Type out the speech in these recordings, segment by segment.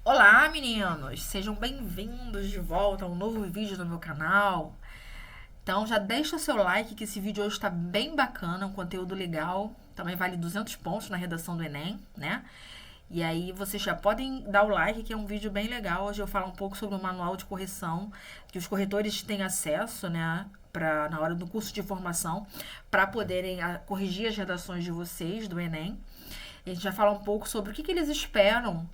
Olá, meninos! Sejam bem-vindos de volta a um novo vídeo no meu canal. Então, já deixa o seu like, que esse vídeo hoje está bem bacana, um conteúdo legal. Também vale 200 pontos na redação do Enem, né? E aí, vocês já podem dar o like, que é um vídeo bem legal. Hoje eu falo um pouco sobre o manual de correção, que os corretores têm acesso, né? Na hora do curso de formação, para poderem corrigir as redações de vocês do Enem. E a gente vai falar um pouco sobre o que eles esperam,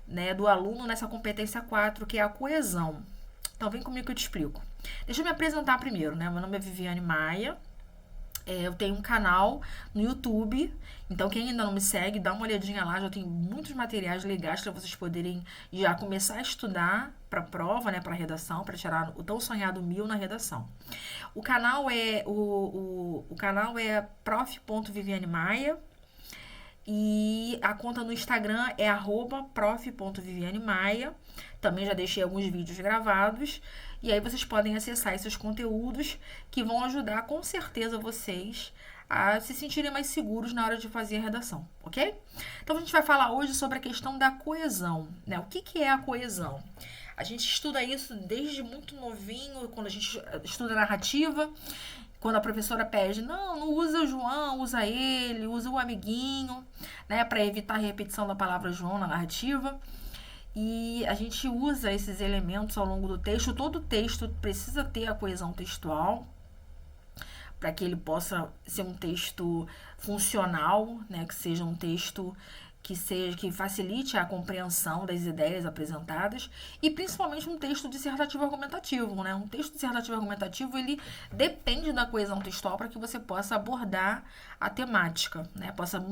né, do aluno nessa competência 4, que é a coesão. Então, vem comigo que eu te explico. Deixa eu me apresentar primeiro, né? Meu nome é Viviane Maia. Eu tenho um canal no YouTube, então quem ainda não me segue, dá uma olhadinha lá, já tem muitos materiais legais para vocês poderem já começar a estudar para a prova, né, para redação, para tirar o tão sonhado 1000 na redação. O canal é prof.vivianemaia. E a conta no Instagram é @prof.vivianemaia. Também já deixei alguns vídeos gravados. E aí vocês podem acessar esses conteúdos que vão ajudar com certeza vocês a se sentirem mais seguros na hora de fazer a redação, ok? Então a gente vai falar hoje sobre a questão da coesão, né? O que é a coesão? A gente estuda isso desde muito novinho, quando a gente estuda narrativa, quando a professora pede, não usa o João, usa ele, usa o amiguinho, né, para evitar a repetição da palavra João na narrativa. E a gente usa esses elementos ao longo do texto. Todo texto precisa ter a coesão textual para que ele possa ser um texto funcional, né, que seja um texto que facilite a compreensão das ideias apresentadas e principalmente um texto dissertativo argumentativo, né? Um texto dissertativo argumentativo, ele depende da coesão textual para que você possa abordar a temática, né? Possa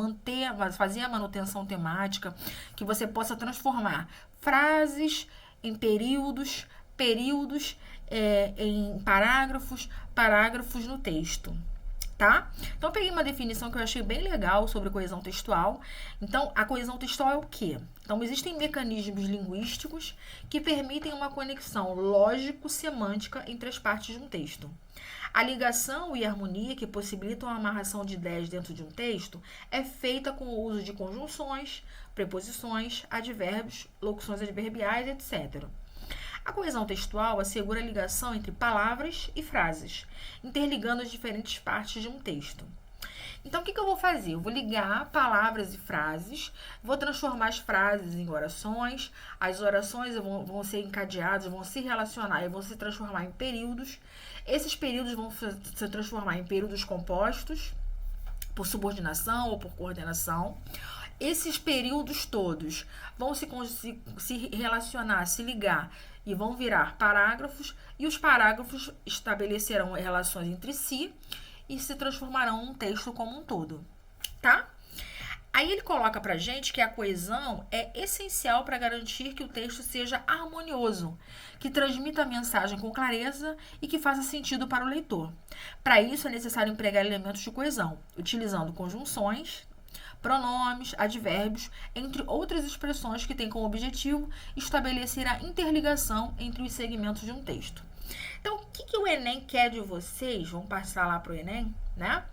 fazer a manutenção temática, que você possa transformar frases em períodos, períodos em parágrafos, parágrafos no texto. Tá? Então, eu peguei uma definição que eu achei bem legal sobre coesão textual. Então, a coesão textual é o quê? Então, existem mecanismos linguísticos que permitem uma conexão lógico-semântica entre as partes de um texto. A ligação e harmonia que possibilitam a amarração de ideias dentro de um texto é feita com o uso de conjunções, preposições, advérbios, locuções adverbiais, etc. A coesão textual assegura a ligação entre palavras e frases, interligando as diferentes partes de um texto. Então, o que eu vou fazer? Eu vou ligar palavras e frases, vou transformar as frases em orações, as orações vão ser encadeadas, vão se relacionar e vão se transformar em períodos. Esses períodos vão se transformar em períodos compostos, por subordinação ou por coordenação. Esses períodos todos vão se relacionar, se ligar e vão virar parágrafos, e os parágrafos estabelecerão relações entre si e se transformarão num texto como um todo, tá? Aí ele coloca pra gente que a coesão é essencial para garantir que o texto seja harmonioso, que transmita a mensagem com clareza e que faça sentido para o leitor. Para isso é necessário empregar elementos de coesão, utilizando conjunções, pronomes, advérbios, entre outras expressões que têm como objetivo estabelecer a interligação entre os segmentos de um texto. Então, o que o Enem quer de vocês? Vamos passar lá para o Enem, né?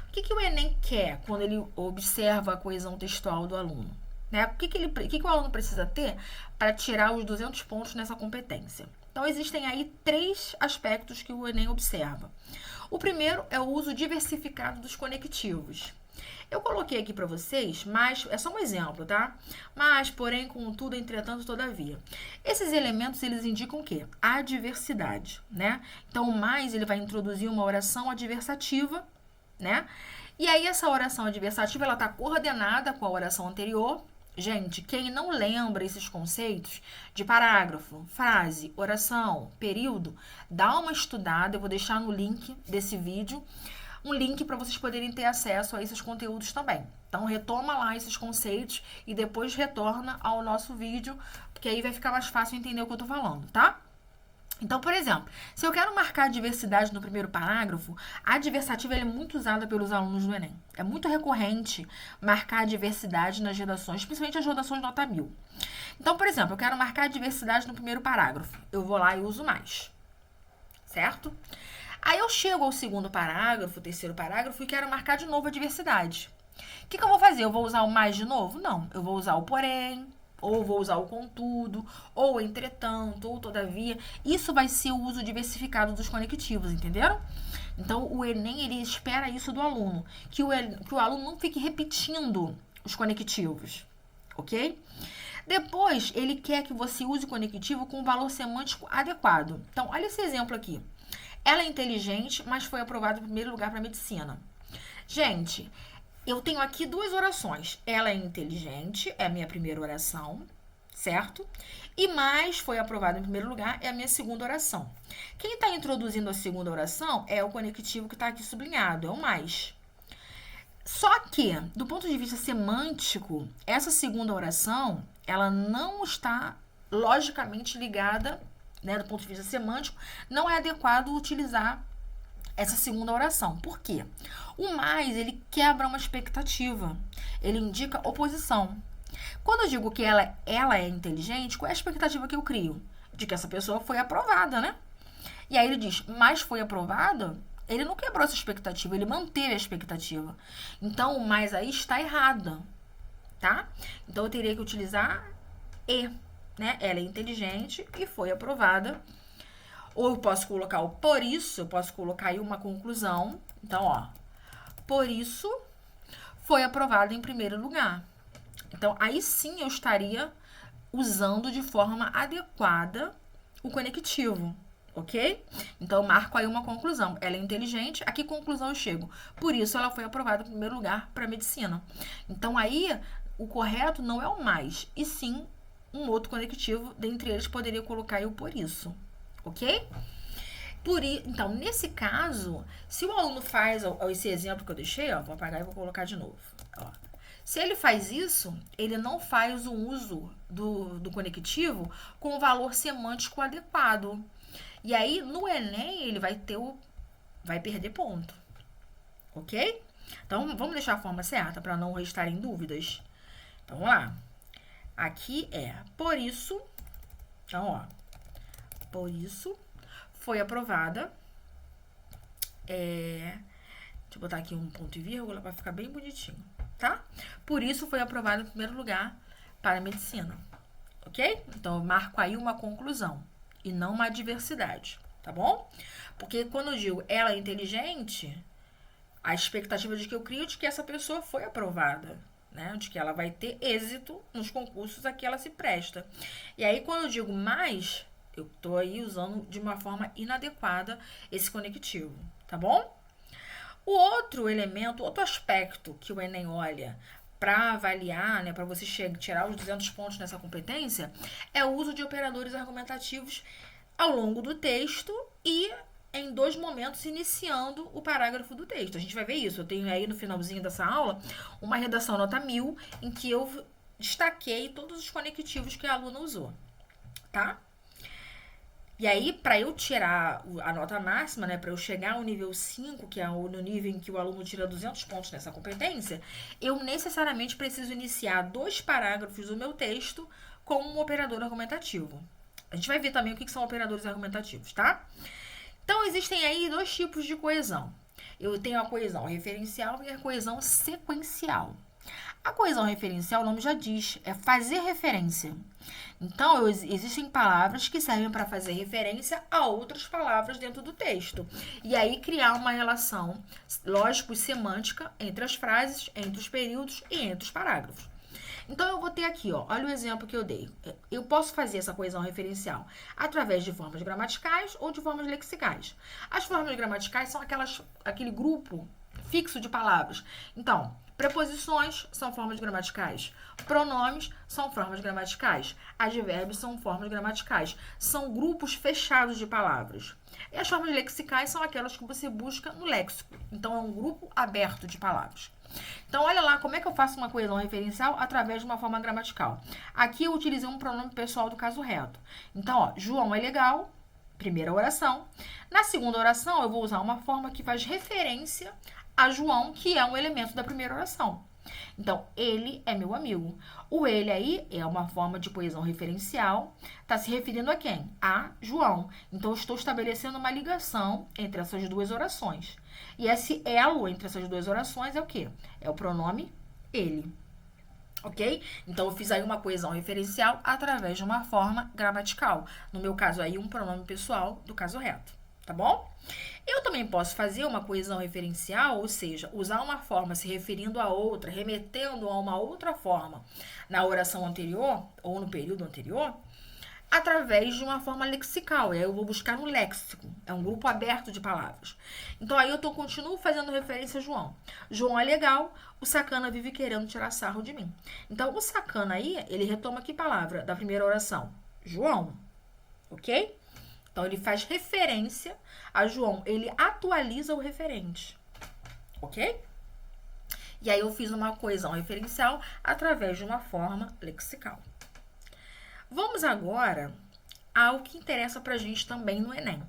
O que o Enem quer quando ele observa a coesão textual do aluno? Né? O que o aluno precisa ter para tirar os 200 pontos nessa competência? Então, existem aí 3 aspectos que o Enem observa. O primeiro é o uso diversificado dos conectivos. Eu coloquei aqui para vocês, mas é só um exemplo, tá? Mas, porém, contudo, entretanto, todavia. Esses elementos, eles indicam o quê? A diversidade, né? Então, o mais, ele vai introduzir uma oração adversativa, né? E aí, essa oração adversativa, ela tá coordenada com a oração anterior. Gente, quem não lembra esses conceitos de parágrafo, frase, oração, período, dá uma estudada, eu vou deixar no link desse vídeo um link para vocês poderem ter acesso a esses conteúdos também. Então, retoma lá esses conceitos e depois retorna ao nosso vídeo, porque aí vai ficar mais fácil entender o que eu tô falando, tá? Então, por exemplo, se eu quero marcar a diversidade no primeiro parágrafo, a adversativa é muito usada pelos alunos do Enem. É muito recorrente marcar a diversidade nas redações, principalmente as redações nota 1000. Então, por exemplo, eu quero marcar a diversidade no primeiro parágrafo. Eu vou lá e uso mais, certo? Aí eu chego ao segundo parágrafo, terceiro parágrafo, e quero marcar de novo a diversidade. O que eu vou fazer? Eu vou usar o mais de novo? Não. Eu vou usar o porém, Ou vou usar o contudo, ou entretanto, ou todavia. Isso vai ser o uso diversificado dos conectivos, entenderam? Então, o Enem, ele espera isso do aluno, que o aluno não fique repetindo os conectivos, ok? Depois, ele quer que você use o conectivo com um valor semântico adequado. Então, olha esse exemplo aqui. Ela é inteligente, mas foi aprovada em primeiro lugar para medicina. Gente, eu tenho aqui duas orações. Ela é inteligente, é a minha primeira oração, certo? E mais foi aprovada em primeiro lugar é a minha segunda oração. Quem está introduzindo a segunda oração é o conectivo que está aqui sublinhado, é o mais. Só que, do ponto de vista semântico, essa segunda oração, ela não está logicamente ligada, né, do ponto de vista semântico, não é adequado utilizar essa segunda oração. Por quê? O mais, ele quebra uma expectativa. Ele indica oposição. Quando eu digo que ela é inteligente, qual é a expectativa que eu crio? De que essa pessoa foi aprovada, né? E aí ele diz, mas foi aprovada? Ele não quebrou essa expectativa, ele manteve a expectativa. Então, o mais aí está errada, tá? Então, eu teria que utilizar e, né? Ela é inteligente e foi aprovada. Ou eu posso colocar o por isso, eu posso colocar aí uma conclusão. Então, ó, por isso foi aprovada em primeiro lugar. Então, aí sim eu estaria usando de forma adequada o conectivo, ok? Então, eu marco aí uma conclusão. Ela é inteligente, a que conclusão eu chego? Por isso, ela foi aprovada em primeiro lugar para medicina. Então, aí, o correto não é o mais, e sim um outro conectivo. Dentre eles, poderia colocar aí o por isso, ok? Então, nesse caso, se o aluno faz esse exemplo que eu deixei, ó, vou apagar e vou colocar de novo. Ó. Se ele faz isso, ele não faz o uso do conectivo com o valor semântico adequado. E aí, no Enem, ele vai perder ponto. Ok? Então, vamos deixar a forma certa para não restarem dúvidas. Então, vamos lá. Aqui é por isso. Então, ó. Por isso foi aprovada. Deixa eu botar aqui um ponto e vírgula para ficar bem bonitinho, tá? Por isso foi aprovada em primeiro lugar para a medicina, ok? Então, eu marco aí uma conclusão e não uma adversidade, tá bom? Porque quando eu digo ela é inteligente, a expectativa de que eu crio é de que essa pessoa foi aprovada, né? De que ela vai ter êxito nos concursos a que ela se presta. E aí, quando eu digo mais, eu tô aí usando de uma forma inadequada esse conectivo, tá bom? O outro elemento, outro aspecto que o Enem olha para avaliar, né, para você tirar os 200 pontos nessa competência, é o uso de operadores argumentativos ao longo do texto e em dois momentos iniciando o parágrafo do texto. A gente vai ver isso. Eu tenho aí no finalzinho dessa aula uma redação nota 1000 em que eu destaquei todos os conectivos que a aluna usou, tá? E aí, para eu tirar a nota máxima, né, para eu chegar ao nível 5, que é no nível em que o aluno tira 200 pontos nessa competência, eu necessariamente preciso iniciar 2 parágrafos do meu texto com um operador argumentativo. A gente vai ver também o que são operadores argumentativos, tá? Então, existem aí 2 tipos de coesão. Eu tenho a coesão referencial e a coesão sequencial. A coesão referencial, o nome já diz, é fazer referência. Então, existem palavras que servem para fazer referência a outras palavras dentro do texto. E aí, criar uma relação lógico e semântica entre as frases, entre os períodos e entre os parágrafos. Então, eu vou ter aqui, ó, olha o exemplo que eu dei. Eu posso fazer essa coesão referencial através de formas gramaticais ou de formas lexicais. As formas gramaticais são aquele grupo fixo de palavras. Então, preposições são formas gramaticais. Pronomes são formas gramaticais. Advérbios são formas gramaticais. São grupos fechados de palavras. E as formas lexicais são aquelas que você busca no léxico. Então, é um grupo aberto de palavras. Então, olha lá como é que eu faço uma coesão referencial através de uma forma gramatical. Aqui eu utilizei um pronome pessoal do caso reto. Então, ó, João é legal, primeira oração. Na segunda oração, eu vou usar uma forma que faz referência a João, que é um elemento da primeira oração. Então, ele é meu amigo. O ele aí é uma forma de coesão referencial. Está se referindo a quem? A João. Então, eu estou estabelecendo uma ligação entre essas duas orações. E esse elo entre essas duas orações é o quê? É o pronome ele. Ok? Então, eu fiz aí uma coesão referencial através de uma forma gramatical. No meu caso aí, um pronome pessoal do caso reto. Tá bom? Eu também posso fazer uma coesão referencial, ou seja, usar uma forma se referindo a outra, remetendo a uma outra forma na oração anterior ou no período anterior, através de uma forma lexical. E aí eu vou buscar no léxico. É um grupo aberto de palavras. Então aí continuo fazendo referência a João. João é legal, o sacana vive querendo tirar sarro de mim. Então o sacana aí, ele retoma que palavra da primeira oração? João. Ok? Então ele faz referência a João. Ele atualiza o referente. Ok? E aí eu fiz uma coesão referencial através de uma forma lexical. Vamos agora ao que interessa pra gente também no Enem,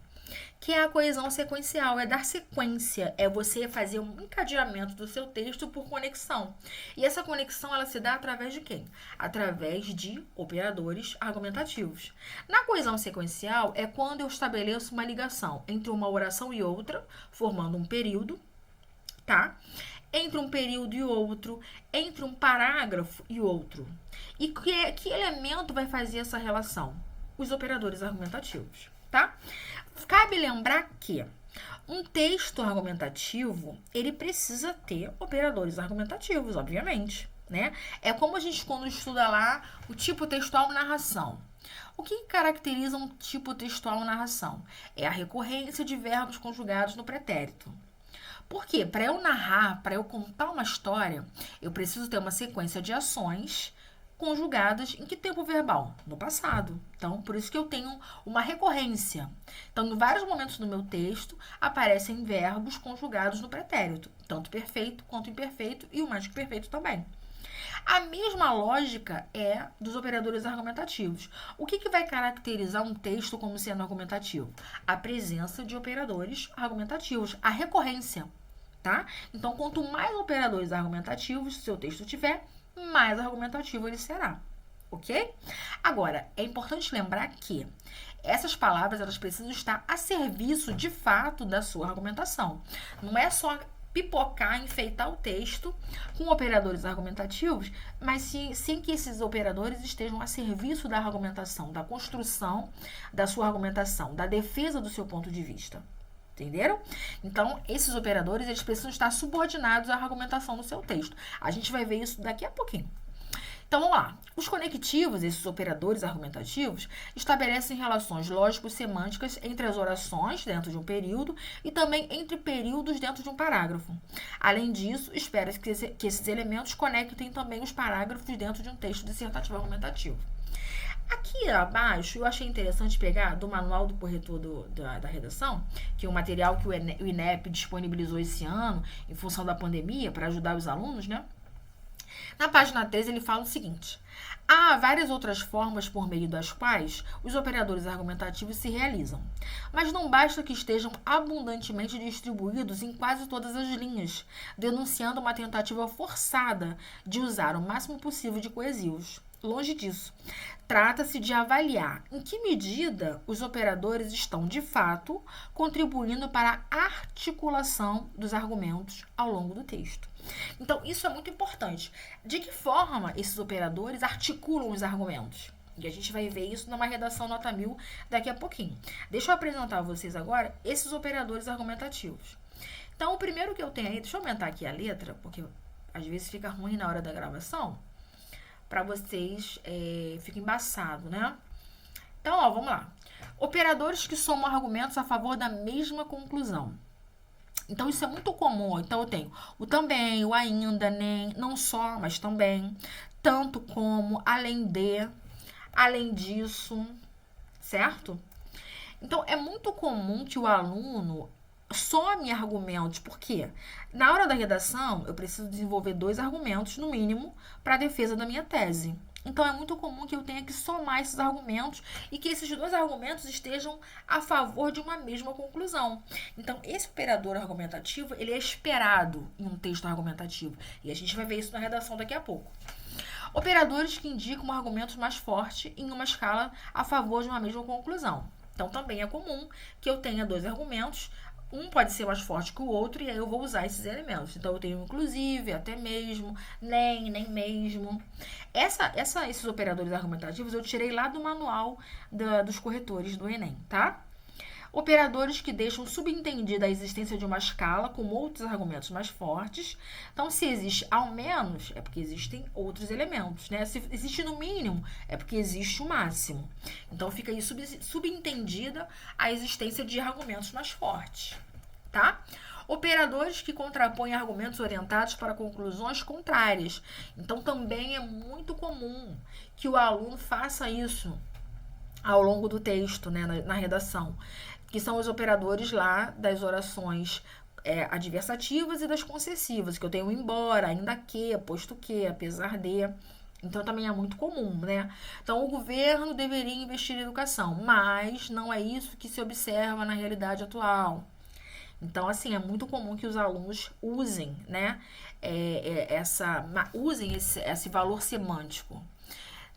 que é a coesão sequencial, é dar sequência, é você fazer um encadeamento do seu texto por conexão. E essa conexão, ela se dá através de quem? Através de operadores argumentativos. Na coesão sequencial, é quando eu estabeleço uma ligação entre uma oração e outra, formando um período, tá? Entre um período e outro, entre um parágrafo e outro. E que elemento vai fazer essa relação? Os operadores argumentativos, tá? Cabe lembrar que um texto argumentativo, ele precisa ter operadores argumentativos, obviamente, né? É como a gente quando estuda lá o tipo textual narração. O que caracteriza um tipo textual narração? É a recorrência de verbos conjugados no pretérito. Por quê? Para eu narrar, para eu contar uma história, eu preciso ter uma sequência de ações conjugadas em que tempo verbal? No passado. Então, por isso que eu tenho uma recorrência. Então, em vários momentos do meu texto, aparecem verbos conjugados no pretérito, tanto perfeito quanto imperfeito e o mais que perfeito também. A mesma lógica é dos operadores argumentativos. O que vai caracterizar um texto como sendo argumentativo? A presença de operadores argumentativos, a recorrência, tá? Então, quanto mais operadores argumentativos seu texto tiver, mais argumentativo ele será, ok? Agora, é importante lembrar que essas palavras elas precisam estar a serviço de fato da sua argumentação. Não é só pipocar, enfeitar o texto com operadores argumentativos, mas sem que esses operadores estejam a serviço da argumentação, da construção da sua argumentação, da defesa do seu ponto de vista. Entenderam? Então, esses operadores eles precisam estar subordinados à argumentação do seu texto. A gente vai ver isso daqui a pouquinho. Então, vamos lá. Os conectivos, esses operadores argumentativos, estabelecem relações lógico-semânticas entre as orações dentro de um período e também entre períodos dentro de um parágrafo. Além disso, espera-se que esses elementos conectem também os parágrafos dentro de um texto dissertativo argumentativo. Aqui abaixo, eu achei interessante pegar do manual do corretor da redação, que é um material que o INEP disponibilizou esse ano em função da pandemia para ajudar os alunos, né? Na página 13, ele fala o seguinte: há várias outras formas por meio das quais os operadores argumentativos se realizam, mas não basta que estejam abundantemente distribuídos em quase todas as linhas, denunciando uma tentativa forçada de usar o máximo possível de coesivos. Longe disso. Trata-se de avaliar em que medida os operadores estão, de fato, contribuindo para a articulação dos argumentos ao longo do texto. Então, isso é muito importante. De que forma esses operadores articulam os argumentos? E a gente vai ver isso numa redação nota 1000 daqui a pouquinho. Deixa eu apresentar a vocês agora esses operadores argumentativos. Então, o primeiro que eu tenho aí, deixa eu aumentar aqui a letra, porque às vezes fica ruim na hora da gravação, para vocês fica embaçado, né? Então, ó, vamos lá. Operadores que somam argumentos a favor da mesma conclusão. Então, isso é muito comum. Então, eu tenho o também, o ainda, nem, não só, mas também, tanto como, além de, além disso, certo? Então, é muito comum que o aluno some argumentos, porque na hora da redação eu preciso desenvolver 2 argumentos, no mínimo, para a defesa da minha tese. Então, é muito comum que eu tenha que somar esses argumentos e que esses 2 argumentos estejam a favor de uma mesma conclusão. Então, esse operador argumentativo, ele é esperado em um texto argumentativo. E a gente vai ver isso na redação daqui a pouco. Operadores que indicam um argumento mais forte em uma escala a favor de uma mesma conclusão. Então, também é comum que eu tenha 2 argumentos Um pode ser mais forte que o outro, e aí eu vou usar esses elementos. Então, eu tenho inclusive, até mesmo, nem mesmo. Esses operadores argumentativos eu tirei lá do manual dos corretores do Enem, tá? Operadores que deixam subentendida a existência de uma escala com outros argumentos mais fortes. Então, se existe ao menos, é porque existem outros elementos, né? Se existe no mínimo, é porque existe o máximo. Então, fica aí subentendida a existência de argumentos mais fortes, tá? Operadores que contrapõem argumentos orientados para conclusões contrárias. Então, também é muito comum que o aluno faça isso ao longo do texto, né, na redação, que são os operadores lá das orações adversativas e das concessivas, que eu tenho embora, ainda que, posto que, apesar de. Então, também é muito comum, né? Então, o governo deveria investir em educação, mas não é isso que se observa na realidade atual. Então, assim, é muito comum que os alunos usem, né, usem esse valor semântico,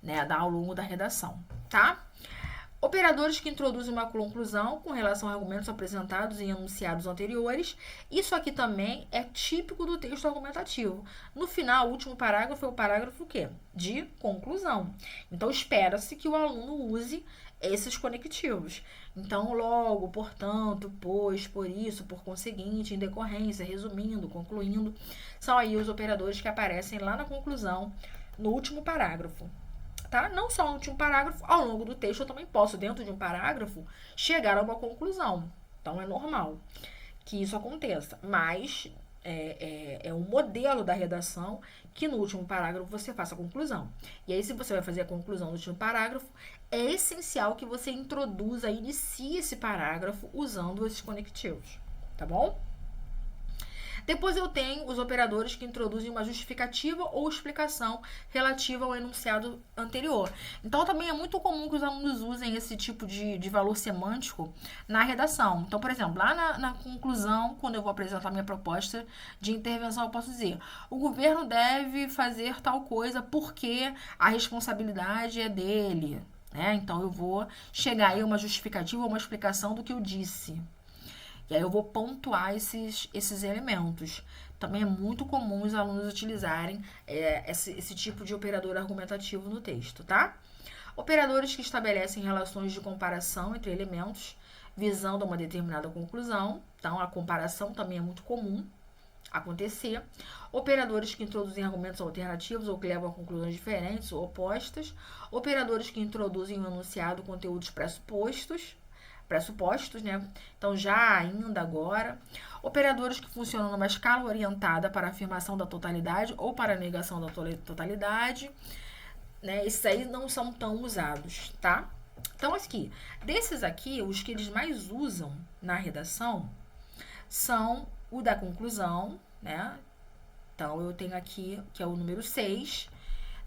né, ao longo da redação, tá? Operadores que introduzem uma conclusão com relação a argumentos apresentados em enunciados anteriores. Isso aqui também é típico do texto argumentativo. No final, o último parágrafo é o parágrafo o quê? De conclusão. Então, espera-se que o aluno use esses conectivos. Então, logo, portanto, pois, por isso, por conseguinte, em decorrência, resumindo, concluindo, são aí os operadores que aparecem lá na conclusão, no último parágrafo. Tá? Não só no último parágrafo, ao longo do texto eu também posso, dentro de um parágrafo, chegar a uma conclusão. Então, é normal que isso aconteça. Mas é um modelo da redação que no último parágrafo você faça a conclusão. E aí, se você vai fazer a conclusão no último parágrafo, é essencial que você inicie esse parágrafo usando esses conectivos. Tá bom? Depois eu tenho os operadores que introduzem uma justificativa ou explicação relativa ao enunciado anterior. Então, também é muito comum que os alunos usem esse tipo de valor semântico na redação. Então, por exemplo, lá na conclusão, quando eu vou apresentar minha proposta de intervenção, eu posso dizer: o governo deve fazer tal coisa porque a responsabilidade é dele. Né? Então, eu vou chegar aí a uma justificativa ou uma explicação do que eu disse. E aí eu vou pontuar esses elementos. Também é muito comum os alunos utilizarem esse tipo de operador argumentativo no texto, tá? Operadores que estabelecem relações de comparação entre elementos, visando uma determinada conclusão. Então, a comparação também é muito comum acontecer. Operadores que introduzem argumentos alternativos ou que levam a conclusões diferentes ou opostas. Operadores que introduzem no enunciado conteúdos pressupostos, né? Então, já, ainda, agora. Operadores que funcionam numa escala orientada para a afirmação da totalidade ou para a negação da totalidade, né? Esses aí não são tão usados, tá? Então, aqui, desses aqui, os que eles mais usam na redação são o da conclusão, né? Então, eu tenho aqui, que é o número 6.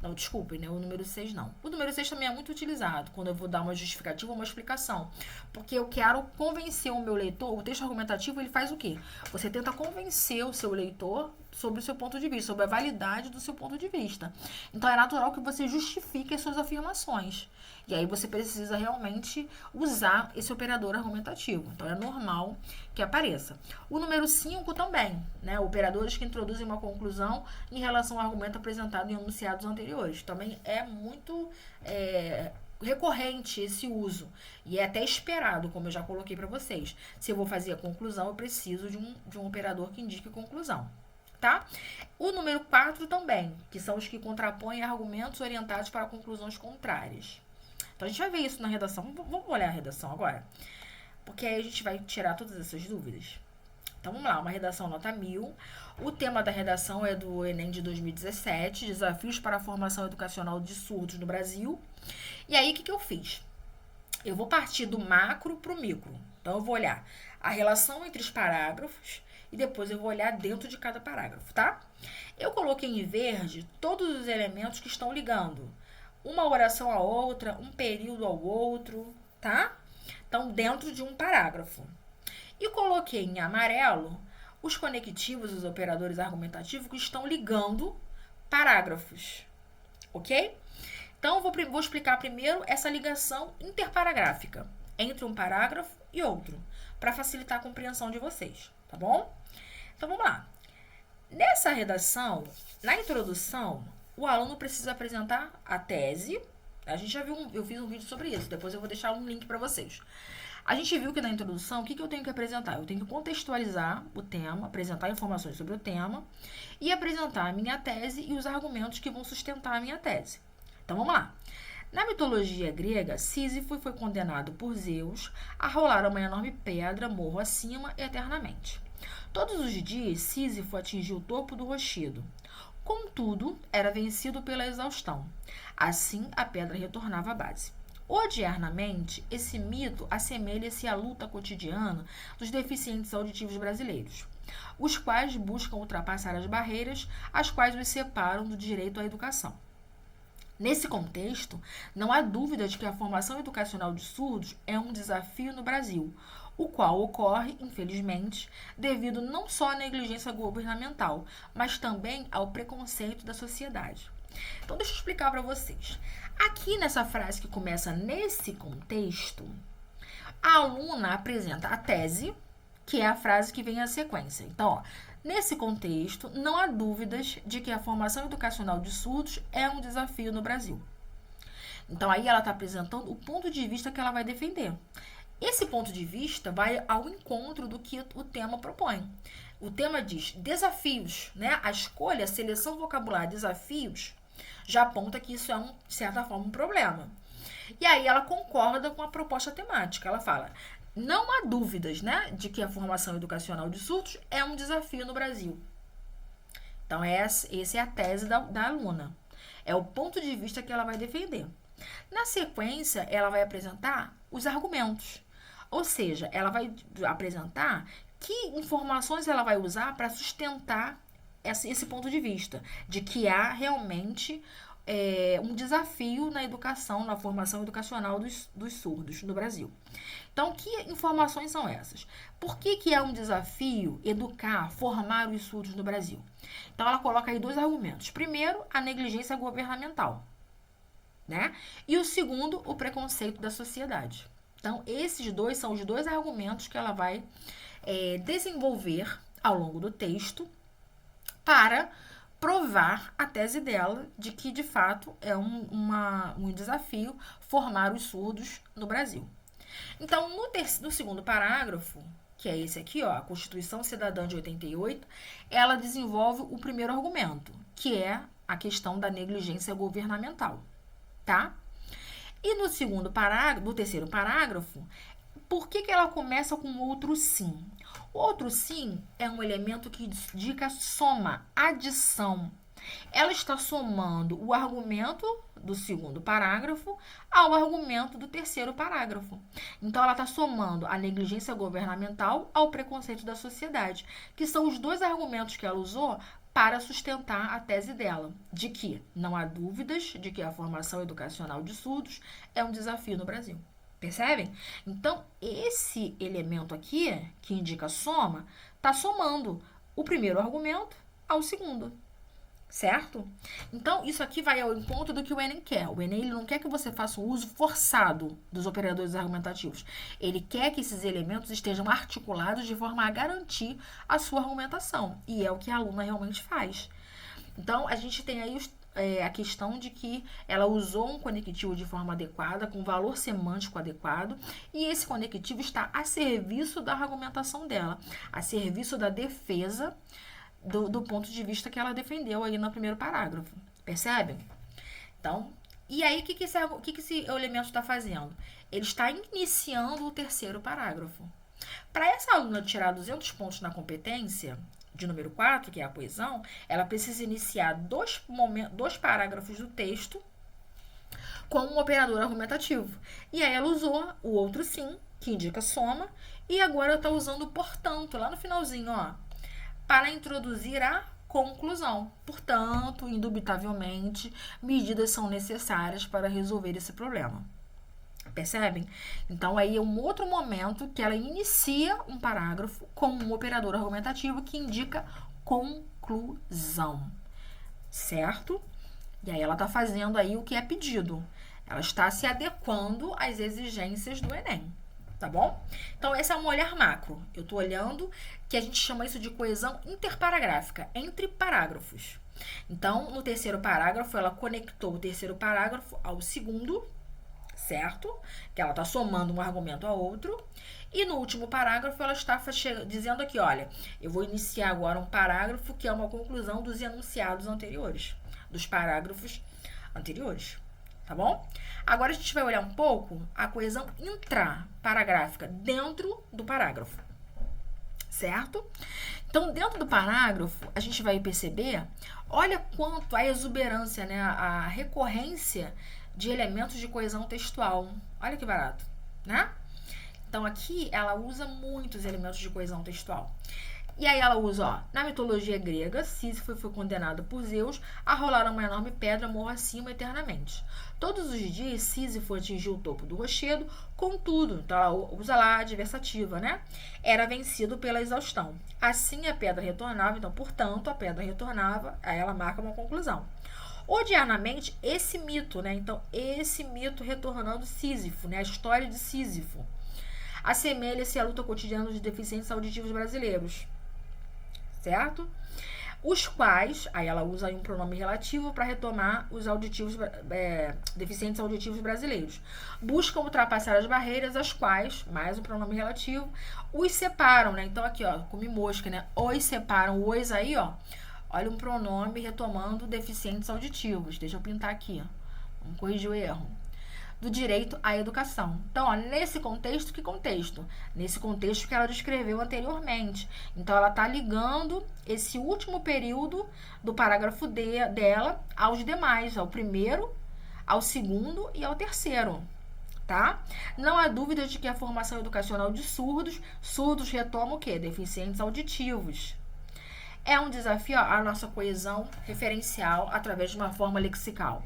Não, desculpem, né? O número 6 não. O número 6 também é muito utilizado quando eu vou dar uma justificativa ou uma explicação. Porque eu quero convencer o meu leitor. O texto argumentativo, ele faz o quê? Você tenta convencer o seu leitor sobre o seu ponto de vista, sobre a validade do seu ponto de vista. Então, é natural que você justifique as suas afirmações. E aí, você precisa realmente usar esse operador argumentativo. Então, é normal que apareça. O número 5 também, né? Operadores que introduzem uma conclusão em relação ao argumento apresentado em enunciados anteriores. Também é muito recorrente esse uso. E é até esperado, como eu já coloquei para vocês. Se eu vou fazer a conclusão, eu preciso de um operador que indique conclusão. Tá? O número 4 também, que são os que contrapõem argumentos orientados para conclusões contrárias. Então, a gente vai ver isso na redação. Vamos olhar a redação agora? Porque aí a gente vai tirar todas essas dúvidas. Então, vamos lá. Uma redação nota 1000. O tema da redação é do Enem de 2017, Desafios para a Formação Educacional de Surdos no Brasil. E aí, o que eu fiz? Eu vou partir do macro para o micro. Então, eu vou olhar a relação entre os parágrafos e depois eu vou olhar dentro de cada parágrafo, tá? Eu coloquei em verde todos os elementos que estão ligando uma oração a outra, um período ao outro, tá? Então, dentro de um parágrafo. E coloquei em amarelo os conectivos, os operadores argumentativos que estão ligando parágrafos, ok? Então, vou explicar primeiro essa ligação interparagráfica entre um parágrafo e outro. para facilitar a compreensão de vocês, tá bom? Então, vamos lá. Nessa redação, na introdução, o aluno precisa apresentar a tese. A gente já viu, eu fiz um vídeo sobre isso, depois eu vou deixar um link para vocês. A gente viu que na introdução, o que eu tenho que apresentar? Eu tenho que contextualizar o tema, apresentar informações sobre o tema e apresentar a minha tese e os argumentos que vão sustentar a minha tese. Então, vamos lá. Na mitologia grega, Sísifo foi condenado por Zeus a rolar uma enorme pedra morro acima eternamente. Todos os dias, Sísifo atingiu o topo do rochedo. Contudo, era vencido pela exaustão. Assim, a pedra retornava à base. Odiernamente, esse mito assemelha-se à luta cotidiana dos deficientes auditivos brasileiros, os quais buscam ultrapassar as barreiras as quais os separam do direito à educação. Nesse contexto, não há dúvida de que a formação educacional de surdos é um desafio no Brasil, o qual ocorre, infelizmente, devido não só à negligência governamental, mas também ao preconceito da sociedade. Então, deixa eu explicar para vocês. Aqui nessa frase que começa nesse contexto, a aluna apresenta a tese, que é a frase que vem à sequência. Então, ó, nesse contexto, não há dúvidas de que a formação educacional de surdos é um desafio no Brasil. Então, aí ela está apresentando o ponto de vista que ela vai defender. Esse ponto de vista vai ao encontro do que o tema propõe. O tema diz desafios, né? A escolha, a seleção vocabular desafios, já aponta que isso é, de certa forma, um problema. E aí ela concorda com a proposta temática. Ela fala, não há dúvidas, né, de que a formação educacional de surdos é um desafio no Brasil. Então, essa é a tese da aluna. É o ponto de vista que ela vai defender. Na sequência, ela vai apresentar os argumentos. Ou seja, ela vai apresentar que informações ela vai usar para sustentar esse ponto de vista, de que há realmente um desafio na educação, na formação educacional dos surdos no Brasil. Então, que informações são essas? Por que é um desafio educar, formar os surdos no Brasil? Então, ela coloca aí 2 argumentos. Primeiro, a negligência governamental, né? E o segundo, o preconceito da sociedade. Então, esses 2 são os 2 argumentos que ela vai desenvolver ao longo do texto para provar a tese dela de que, de fato, é um desafio formar os surdos no Brasil. Então, no segundo parágrafo, que é esse aqui, ó, a Constituição Cidadã de 88, ela desenvolve o primeiro argumento, que é a questão da negligência governamental, tá? E no terceiro parágrafo, por que ela começa com outro sim? O outro sim é um elemento que indica soma, adição. Ela está somando o argumento do segundo parágrafo ao argumento do terceiro parágrafo. Então, ela está somando a negligência governamental ao preconceito da sociedade, que são os 2 argumentos que ela usou para sustentar a tese dela, de que não há dúvidas de que a formação educacional de surdos é um desafio no Brasil. Percebem? Então, esse elemento aqui, que indica soma, está somando o primeiro argumento ao segundo. Certo? Então, isso aqui vai ao encontro do que o Enem quer. O Enem ele não quer que você faça um uso forçado dos operadores argumentativos. Ele quer que esses elementos estejam articulados de forma a garantir a sua argumentação. E é o que a aluna realmente faz. Então, a gente tem aí a questão de que ela usou um conectivo de forma adequada, com valor semântico adequado, e esse conectivo está a serviço da argumentação dela, a serviço da defesa do ponto de vista que ela defendeu aí no primeiro parágrafo. Percebem? Então, e aí o que esse elemento está fazendo? Ele está iniciando o terceiro parágrafo. Para essa aluna tirar 200 pontos na competência de número 4, que é a coesão, ela precisa iniciar 2 parágrafos do texto com um operador argumentativo. E aí ela usou o outro sim, que indica soma, e agora está usando portanto, lá no finalzinho, ó, para introduzir a conclusão. Portanto, indubitavelmente, medidas são necessárias para resolver esse problema. Percebem? Então, aí é um outro momento que ela inicia um parágrafo com um operador argumentativo que indica conclusão. Certo? E aí ela está fazendo aí o que é pedido. Ela está se adequando às exigências do Enem. tá bom? Então, esse é um olhar macro. Eu tô olhando que a gente chama isso de coesão interparagráfica, entre parágrafos. Então, no terceiro parágrafo, ela conectou o terceiro parágrafo ao segundo, certo? Que ela está somando um argumento a outro. E no último parágrafo, ela está dizendo aqui, olha, eu vou iniciar agora um parágrafo que é uma conclusão dos enunciados anteriores, dos parágrafos anteriores, tá bom? Agora a gente vai olhar um pouco a coesão intraparagráfica dentro do parágrafo, certo? Então, dentro do parágrafo, a gente vai perceber, olha quanto a exuberância, né, a recorrência de elementos de coesão textual. Olha que barato, né? Então, aqui ela usa muitos elementos de coesão textual. E aí ela usa, ó, na mitologia grega, Sísifo foi condenado por Zeus a rolar uma enorme pedra morro acima eternamente. Todos os dias, Sísifo atingiu o topo do rochedo, contudo, então ela usa lá a adversativa, né? Era vencido pela exaustão. Assim a pedra retornava, então, portanto, a pedra retornava, aí ela marca uma conclusão. Odiernamente, esse mito, né? Então, esse mito retornando Sísifo, né? A história de Sísifo. Assemelha-se à luta cotidiana dos deficientes auditivos brasileiros, certo? Os quais, aí ela usa aí um pronome relativo para retomar os auditivos, deficientes auditivos brasileiros. Buscam ultrapassar as barreiras, as quais, mais um pronome relativo, os separam, né? Então aqui, ó, come mosca, né? Os separam, os aí, ó. Olha um pronome retomando deficientes auditivos. Deixa eu pintar aqui, ó. Vamos corrigir o erro. Do direito à educação. Então, ó, nesse contexto, que contexto? Nesse contexto que ela descreveu anteriormente. Então, ela está ligando esse último período do parágrafo dela aos demais, ao primeiro, ao segundo e ao terceiro. Tá? Não há dúvida de que a formação educacional de surdos retoma o quê? Deficientes auditivos. É um desafio a nossa coesão referencial através de uma forma lexical.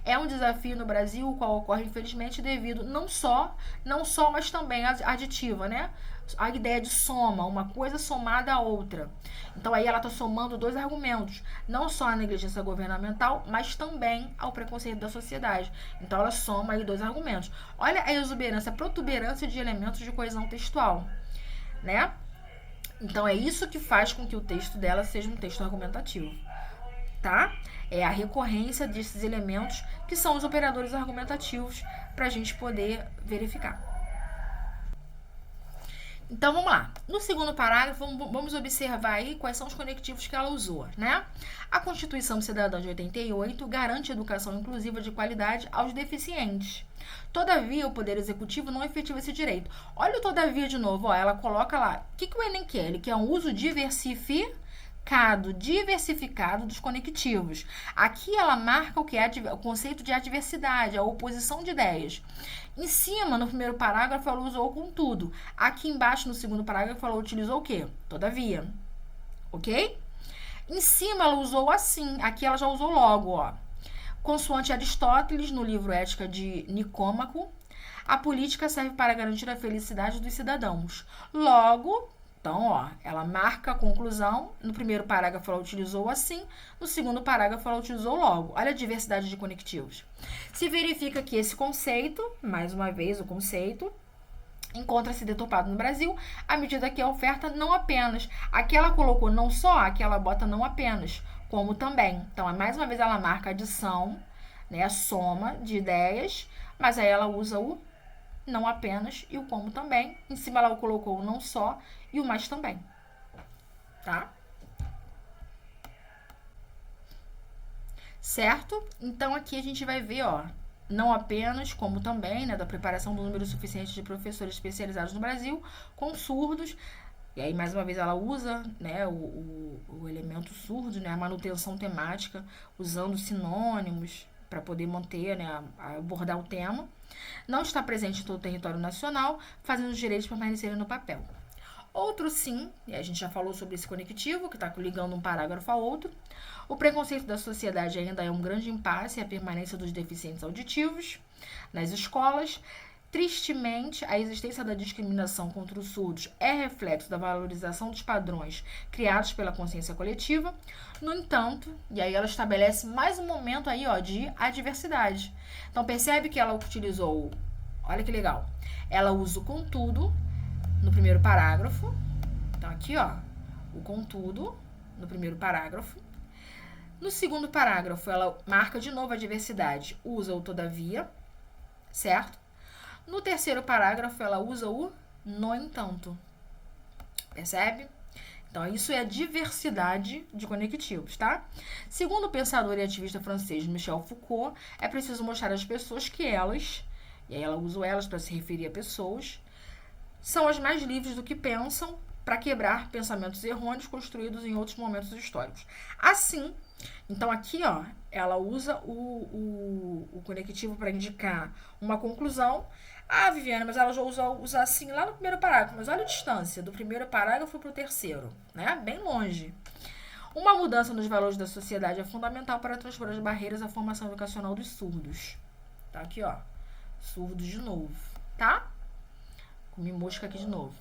É um desafio no Brasil, o qual ocorre, infelizmente, devido não só, mas também aditiva, né? A ideia de soma, uma coisa somada a outra. Então, aí ela está somando dois argumentos. Não só a negligência governamental, mas também ao preconceito da sociedade. Então, ela soma aí dois argumentos. Olha a exuberância, a protuberância de elementos de coesão textual, né? Então, é isso que faz com que o texto dela seja um texto argumentativo, tá? É a recorrência desses elementos que são os operadores argumentativos para a gente poder verificar. Então, vamos lá. No segundo parágrafo, vamos observar aí quais são os conectivos que ela usou, né? A Constituição Cidadã de 88 garante educação inclusiva de qualidade aos deficientes. Todavia, o Poder Executivo não efetiva esse direito. Olha o todavia de novo, ó, ela coloca lá. O que o Enem quer? Ele quer um uso diversificado dos conectivos. Aqui ela marca o que é o conceito de adversidade, a oposição de ideias. Em cima, no primeiro parágrafo, ela usou contudo. Aqui embaixo, no segundo parágrafo, ela utilizou o quê? Todavia. Ok? Em cima, ela usou assim. Aqui ela já usou logo, ó. Consoante Aristóteles, no livro Ética de Nicômaco, a política serve para garantir a felicidade dos cidadãos. Logo, então, ó, ela marca a conclusão. No primeiro parágrafo, ela utilizou assim. No segundo parágrafo, ela utilizou logo. Olha a diversidade de conectivos. Se verifica que esse conceito, mais uma vez o conceito, encontra-se deturpado no Brasil, à medida que a oferta não apenas. Aqui ela colocou não só, aqui ela bota não apenas, como também. Então, mais uma vez, ela marca a adição, né, a soma de ideias, mas aí ela usa o não apenas e o como também. Em cima ela colocou o não só e o mais também. Tá? Certo? Então, aqui a gente vai ver, ó, não apenas, como também, né, da preparação do número suficiente de professores especializados no Brasil com surdos. E aí, mais uma vez, ela usa, né, o elemento surdo, né, a manutenção temática, usando sinônimos para poder manter, né, abordar o tema. Não está presente em todo o território nacional, fazendo os direitos permanecerem no papel. Outro sim, e a gente já falou sobre esse conectivo, que está ligando um parágrafo a outro. O preconceito da sociedade ainda é um grande impasse, a permanência dos deficientes auditivos nas escolas. Tristemente, a existência da discriminação contra os surdos é reflexo da valorização dos padrões criados pela consciência coletiva. No entanto, e aí ela estabelece mais um momento aí, ó, de adversidade. Então, percebe que ela utilizou Olha que legal. Ela usa o contudo no primeiro parágrafo. Então, aqui, ó, o contudo no primeiro parágrafo. No segundo parágrafo, ela marca de novo a diversidade, usa o todavia, certo? No terceiro parágrafo, ela usa o no entanto. Percebe? Então, isso é a diversidade de conectivos, tá? Segundo o pensador e ativista francês Michel Foucault, é preciso mostrar às pessoas que elas, e aí ela usa o elas para se referir a pessoas, são as mais livres do que pensam para quebrar pensamentos errôneos construídos em outros momentos históricos. Assim, então aqui, ó, ela usa o conectivo para indicar uma conclusão. Ah, Viviane, mas ela já usa assim lá no primeiro parágrafo. Mas olha a distância do primeiro parágrafo para o terceiro, né? Bem longe. Uma mudança nos valores da sociedade é fundamental para transpor as barreiras à formação educacional dos surdos. Tá aqui, ó. Surdos de novo, tá? Comi mosca aqui de novo.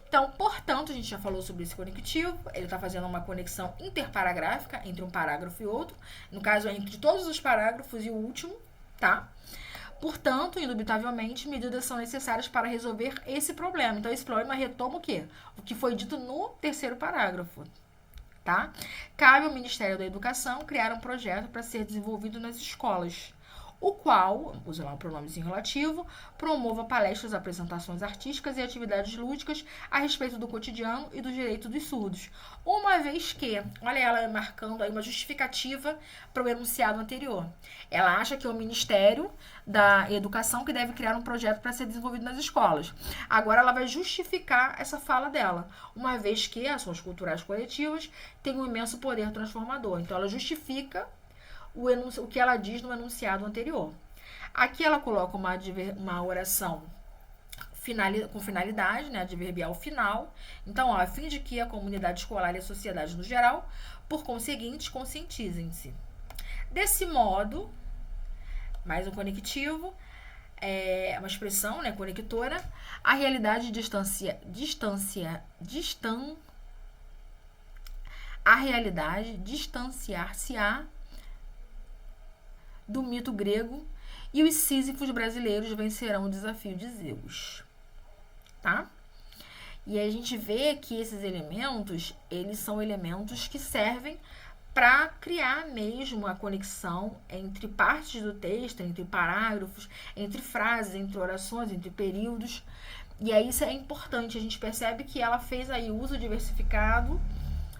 Então, portanto, a gente já falou sobre esse conectivo. Ele está fazendo uma conexão interparagráfica entre um parágrafo e outro. No caso, entre todos os parágrafos e o último, tá? Portanto, indubitavelmente, medidas são necessárias para resolver esse problema. Então, esse problema retoma o quê? O que foi dito no terceiro parágrafo, tá? Cabe ao Ministério da Educação criar um projeto para ser desenvolvido nas escolas, o qual, usa lá o pronomezinho relativo, promova palestras, apresentações artísticas e atividades lúdicas a respeito do cotidiano e do direito dos surdos. Uma vez que, olha ela marcando aí uma justificativa para o enunciado anterior. Ela acha que é o Ministério da Educação que deve criar um projeto para ser desenvolvido nas escolas. Agora ela vai justificar essa fala dela, uma vez que ações culturais coletivas têm um imenso poder transformador. Então ela justifica o que ela diz no enunciado anterior. Aqui ela coloca uma oração com finalidade, né, adverbial final. Então, ó, a fim de que a comunidade escolar e a sociedade no geral, por conseguinte, conscientizem-se. Desse modo, mais um conectivo, é uma expressão, né, conectora, a realidade distanciar-se-á do mito grego e os sísifos brasileiros vencerão o desafio de Zeus, tá? E a gente vê que esses elementos, eles são elementos que servem para criar mesmo a conexão entre partes do texto, entre parágrafos, entre frases, entre orações, entre períodos. E aí isso é importante, a gente percebe que ela fez aí uso diversificado,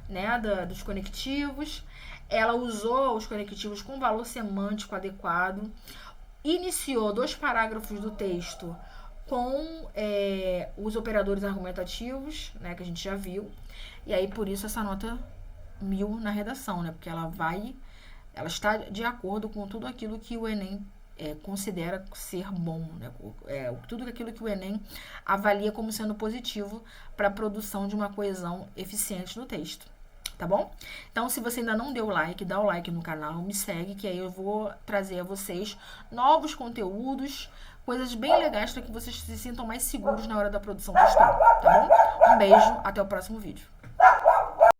né, dos conectivos. Ela usou os conectivos com valor semântico adequado, iniciou 2 parágrafos do texto com os operadores argumentativos, né, que a gente já viu, e aí por isso essa nota 1000 na redação, né, porque ela está de acordo com tudo aquilo que o Enem considera ser bom, né, tudo aquilo que o Enem avalia como sendo positivo para a produção de uma coesão eficiente no texto. Tá bom? Então, se você ainda não deu like, dá o like no canal, me segue, que aí eu vou trazer a vocês novos conteúdos, coisas bem legais para que vocês se sintam mais seguros na hora da produção do estudo, tá bom? Um beijo, até o próximo vídeo.